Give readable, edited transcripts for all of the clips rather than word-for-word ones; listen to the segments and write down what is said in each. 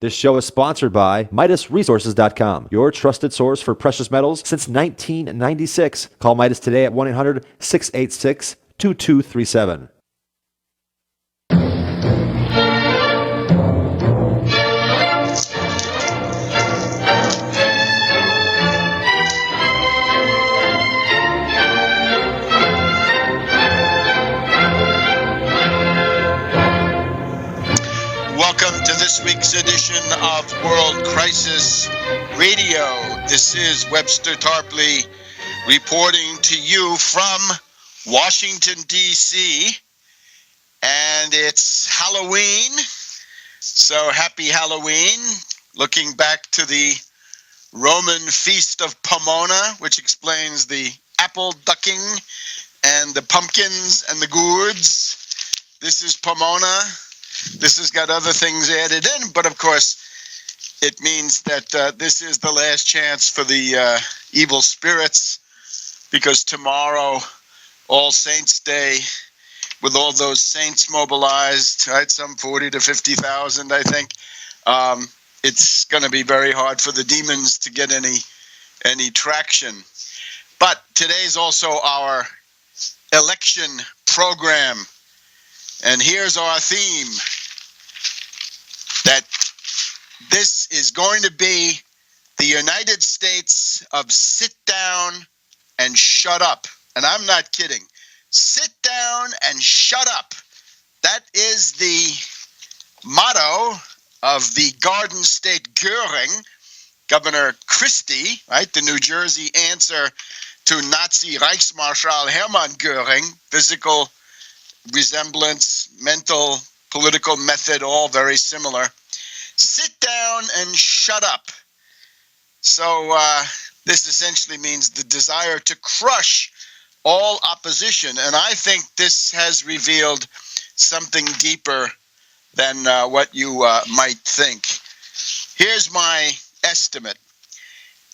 This show is sponsored by MidasResources.com, your trusted source for precious metals since 1996. Call Midas today at 1-800-686-2237. Welcome to this week's edition of World Crisis Radio. This is Webster Tarpley reporting to you from Washington, D.C., and it's Halloween, so happy Halloween. Looking back to the Roman feast of Pomona, which explains the apple ducking and the pumpkins and the gourds. This is Pomona. This has got other things added in, but of course, it means that this is the last chance for the evil spirits, because tomorrow, All Saints' Day, with all those saints mobilized, right, some 40 to 50,000, I think, it's going to be very hard for the demons to get any traction. But today's also our election program. And here's our theme, that this is going to be the United States of sit down and shut up. And I'm not kidding. Sit down and shut up. That is the motto of the Garden State Goering, Governor Christie, right? The New Jersey answer to Nazi Reichsmarschall Hermann Goering, physical resemblance, mental, political method, all very similar. Sit down and shut up. So this essentially means the desire to crush all opposition. And I think this has revealed something deeper than what you might think. Here's my estimate.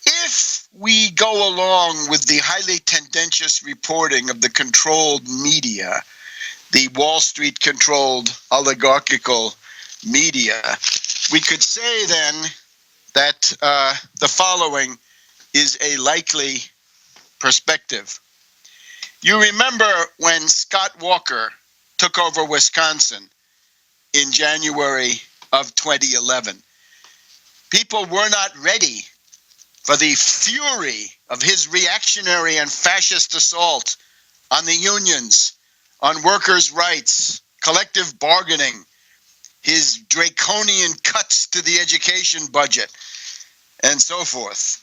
If we go along with the highly tendentious reporting of the controlled media, the Wall Street-controlled oligarchical media, we could say then that the following is a likely perspective. You remember when Scott Walker took over Wisconsin in January of 2011. People were not ready for the fury of his reactionary and fascist assault on the unions, on workers' rights, collective bargaining, his draconian cuts to the education budget, and so forth.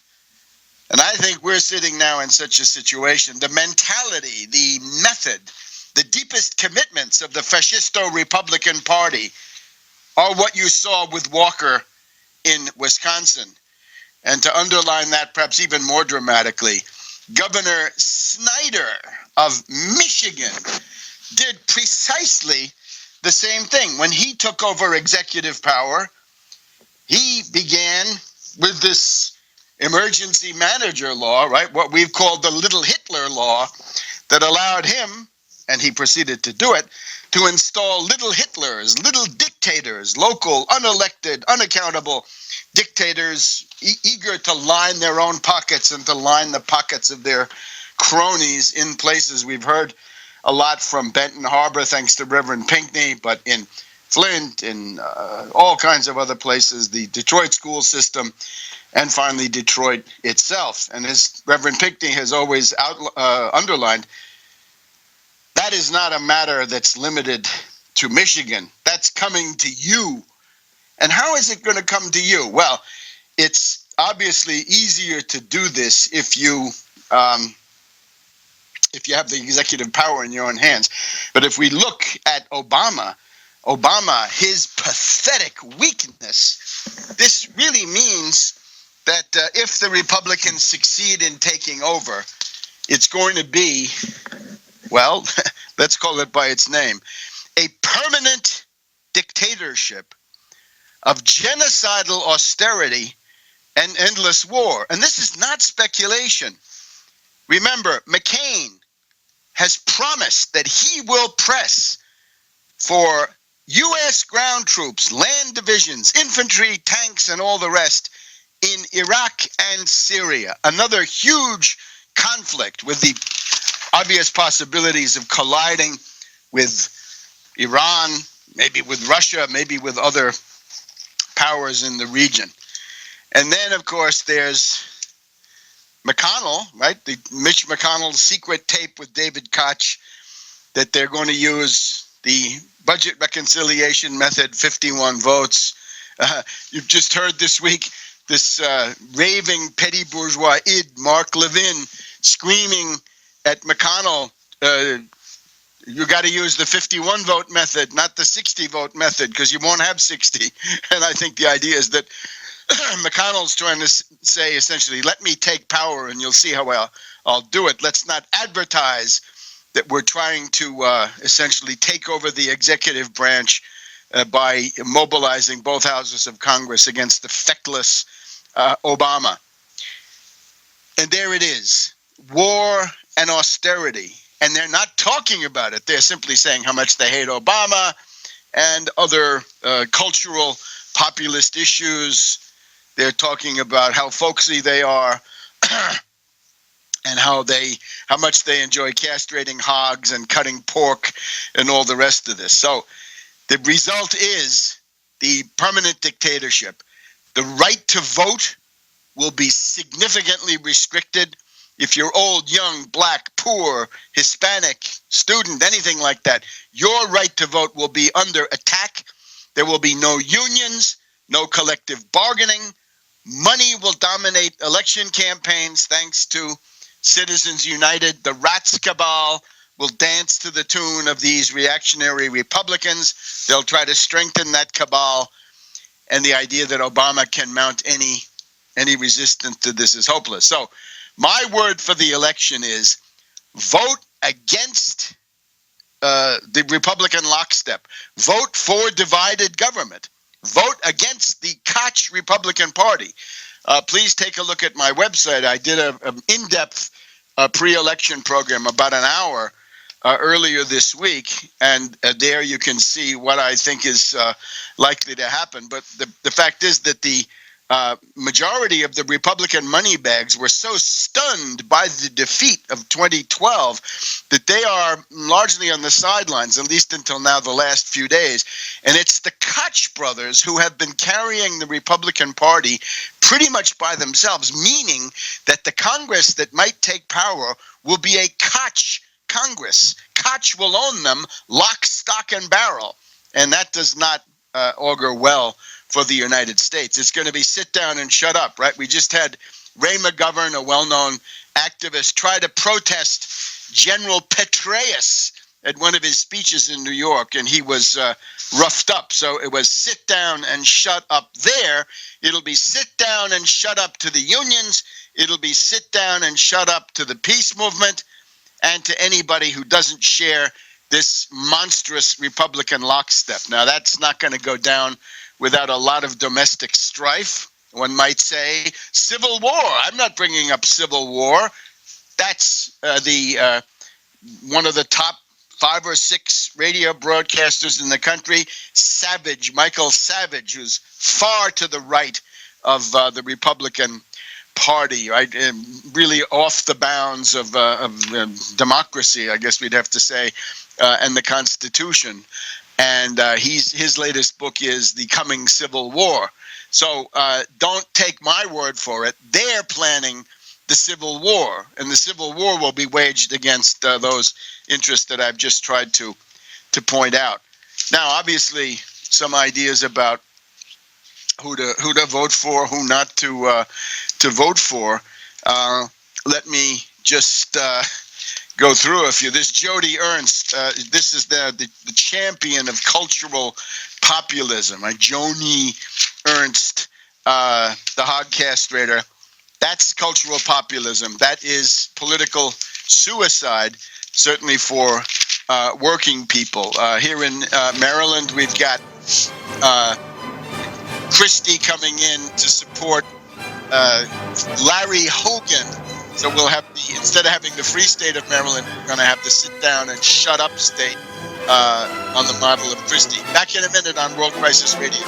And I think we're sitting now in such a situation. The mentality, the method, the deepest commitments of the fascisto-Republican Party are what you saw with Walker in Wisconsin. And to underline that perhaps even more dramatically, Governor Snyder of Michigan did precisely the same thing. When he took over executive power, he began with this emergency manager law, right? What we've called the Little Hitler law, that allowed him, and he proceeded to do it, to install little Hitlers, little dictators, local, unelected, unaccountable dictators, eager to line their own pockets and to line the pockets of their cronies in places. We've heard a lot from Benton Harbor, thanks to Reverend Pinckney, but in Flint, in all kinds of other places, the Detroit school system, and finally Detroit itself. And as Reverend Pinckney has always underlined, that is not a matter that's limited to Michigan. That's coming to you. And how is it going to come to you? Well, it's obviously easier to do this if you have the executive power in your own hands. But if we look at Obama, his pathetic weakness, this really means that if the Republicans succeed in taking over, it's going to be, well, let's call it by its name, a permanent dictatorship of genocidal austerity and endless war. And this is not speculation. Remember, McCain has promised that he will press for U.S. ground troops, land divisions, infantry, tanks, and all the rest in Iraq and Syria. Another huge conflict with the obvious possibilities of colliding with Iran, maybe with Russia, maybe with other powers in the region. And then, of course, there's McConnell, right? The Mitch McConnell secret tape with David Koch that they're going to use the budget reconciliation method, 51 votes. You've just heard this week this raving petty bourgeois id, Mark Levin, screaming at McConnell, you got to use the 51 vote method, not the 60 vote method, because you won't have 60. And I think the idea is that McConnell's trying to say essentially, let me take power and you'll see how I'll do it. Let's not advertise that we're trying to essentially take over the executive branch by mobilizing both houses of Congress against the feckless Obama. And there it is, war and austerity. And they're not talking about it. They're simply saying how much they hate Obama and other cultural populist issues. They're talking about how folksy they are and how much they enjoy castrating hogs and cutting pork and all the rest of this. So the result is the permanent dictatorship. The right to vote will be significantly restricted. If you're old, young, black, poor, Hispanic, student, anything like that, your right to vote will be under attack. There will be no unions, no collective bargaining. Money will dominate election campaigns thanks to Citizens United. The rats cabal will dance to the tune of these reactionary Republicans. They'll try to strengthen that cabal. And the idea that Obama can mount any resistance to this is hopeless. So my word for the election is vote against the Republican lockstep. Vote for divided government. Vote against the Koch Republican Party. Please take a look at my website. I did an in-depth pre-election program, about an hour, earlier this week, and there you can see what I think is likely to happen. But the fact is that the majority of the Republican money bags were so stunned by the defeat of 2012 that they are largely on the sidelines, at least until now, the last few days. And it's the Koch brothers who have been carrying the Republican Party pretty much by themselves, meaning that the Congress that might take power will be a Koch Congress. Koch will own them lock, stock, and barrel. And that does not augur well for the United States. It's going to be sit down and shut up, right? We just had Ray McGovern, a well-known activist, try to protest General Petraeus at one of his speeches in New York, and he was roughed up. So it was sit down and shut up there. It'll be sit down and shut up to the unions. It'll be sit down and shut up to the peace movement and to anybody who doesn't share this monstrous Republican lockstep. Now, that's not going to go down without a lot of domestic strife. One might say civil war. I'm not bringing up civil war. That's one of the top 5 or 6 radio broadcasters in the country, Savage, Michael Savage, who's far to the right of the Republican Party, right? And really off the bounds of democracy, I guess we'd have to say, and the Constitution. And his latest book is The Coming Civil War. So don't take my word for it. They're planning the Civil War, and the Civil War will be waged against those interests that I've just tried to point out. Now, obviously, some ideas about who to vote for, who not to vote for. Let me just go through a few. This Jody Ernst, this is the champion of cultural populism, right? Joni Ernst, the hog castrator. That's cultural populism. That is political suicide, certainly for working people. Here in Maryland, we've got Christie coming in to support Larry Hogan. So we'll have instead of having the free state of Maryland, we're going to have the sit down and shut up state on the marble of Christie. Back in a minute on World Crisis Radio.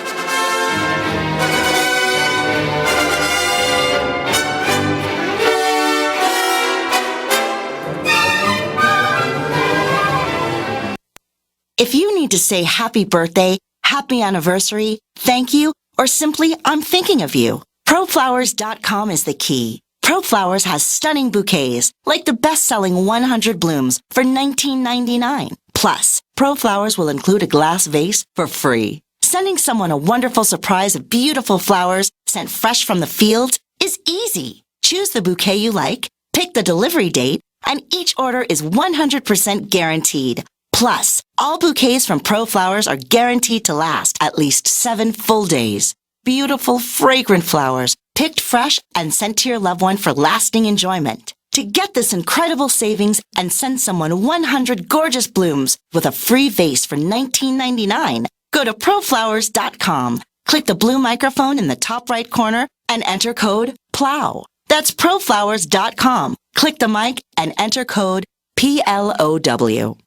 If you need to say happy birthday, happy anniversary, thank you, or simply I'm thinking of you, ProFlowers.com is the key. ProFlowers has stunning bouquets, like the best-selling 100 blooms for $19.99. Plus, ProFlowers will include a glass vase for free. Sending someone a wonderful surprise of beautiful flowers sent fresh from the fields is easy. Choose the bouquet you like, pick the delivery date, and each order is 100% guaranteed. Plus, all bouquets from ProFlowers are guaranteed to last at least 7 full days. Beautiful, fragrant flowers, picked fresh and sent to your loved one for lasting enjoyment. To get this incredible savings and send someone 100 gorgeous blooms with a free vase for $19.99, go to ProFlowers.com, click the blue microphone in the top right corner, and enter code PLOW. That's ProFlowers.com. Click the mic and enter code PLOW.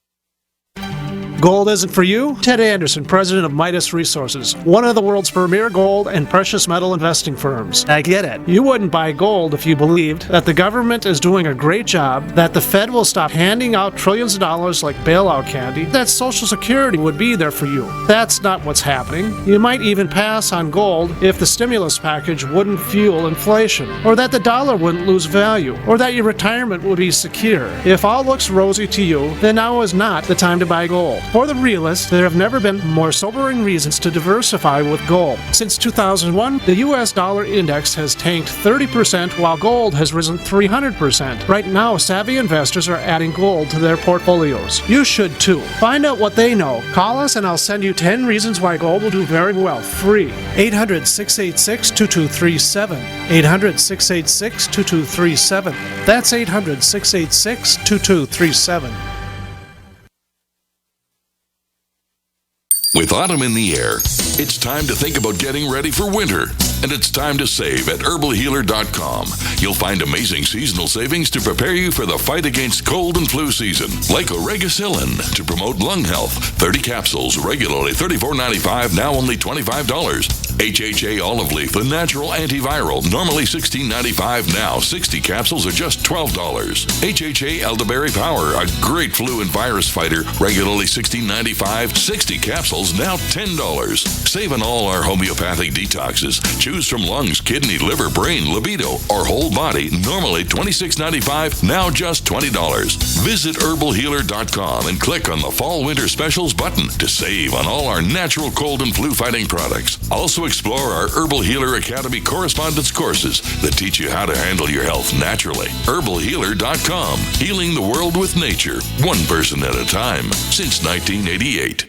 Gold isn't for you? Ted Anderson, president of Midas Resources, one of the world's premier gold and precious metal investing firms. I get it. You wouldn't buy gold if you believed that the government is doing a great job, that the Fed will stop handing out trillions of dollars like bailout candy, that Social Security would be there for you. That's not what's happening. You might even pass on gold if the stimulus package wouldn't fuel inflation, or that the dollar wouldn't lose value, or that your retirement would be secure. If all looks rosy to you, then now is not the time to buy gold. For the realist, there have never been more sobering reasons to diversify with gold. Since 2001, the U.S. dollar index has tanked 30% while gold has risen 300%. Right now, savvy investors are adding gold to their portfolios. You should too. Find out what they know. Call us and I'll send you 10 reasons why gold will do very well, free. 800-686-2237. 800-686-2237. That's 800-686-2237. With autumn in the air, it's time to think about getting ready for winter. And it's time to save at herbalhealer.com. You'll find amazing seasonal savings to prepare you for the fight against cold and flu season. Like Oregacillin to promote lung health. 30 capsules, regularly $34.95, now only $25. HHA olive leaf, the natural antiviral, normally $16.95, now 60 capsules are just $12. HHA elderberry power, a great flu and virus fighter, regularly $16.95, 60 capsules, now $10. Save on all our homeopathic detoxes. Choose from lungs, kidney, liver, brain, libido, or whole body, normally $26.95, now just $20. Visit herbalhealer.com and click on the Fall Winter Specials button to save on all our natural cold and flu fighting products. Also explore our Herbal Healer Academy correspondence courses that teach you how to handle your health naturally. herbalhealer.com, healing the world with nature, one person at a time, since 1988.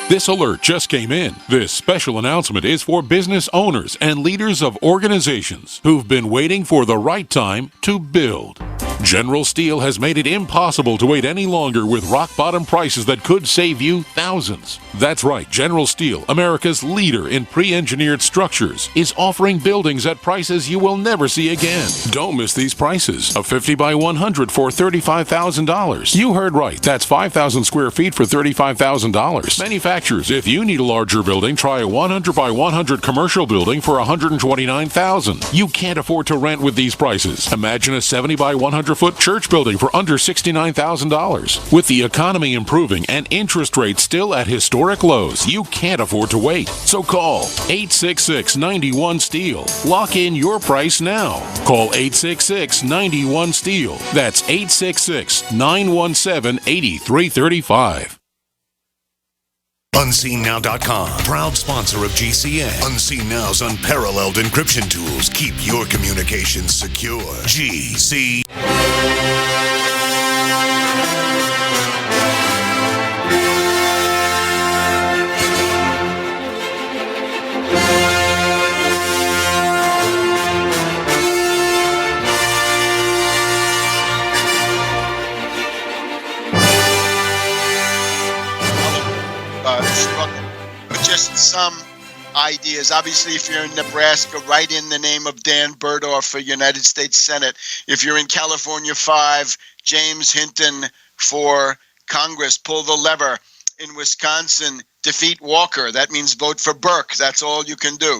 This alert just came in. This special announcement is for business owners and leaders of organizations who've been waiting for the right time to build. General Steel has made it impossible to wait any longer with rock-bottom prices that could save you thousands. That's right, General Steel, America's leader in pre-engineered structures, is offering buildings at prices you will never see again. Don't miss these prices. A 50 by 100 for $35,000. You heard right, that's 5,000 square feet for $35,000. Manufacturers, if you need a larger building, try a 100 by 100 commercial building for $129,000. You can't afford to rent with these prices. Imagine a 70 by 100-foot church building for under $69,000. With the economy improving and interest rates still at historic lows, you can't afford to wait. So call 866-91-STEEL. Lock in your price now. Call 866-91-STEEL. That's 866-917-8335. UnseenNow.com, proud sponsor of GCN. Unseen Now's unparalleled encryption tools keep your communications secure. GC. Struggle with just some ideas. Obviously, if you're in Nebraska, write in the name of Dan Berdoff for United States Senate. If you're in California, 5, James Hinton for Congress pull the lever. In Wisconsin, defeat Walker. That means vote for Burke. That's all you can do.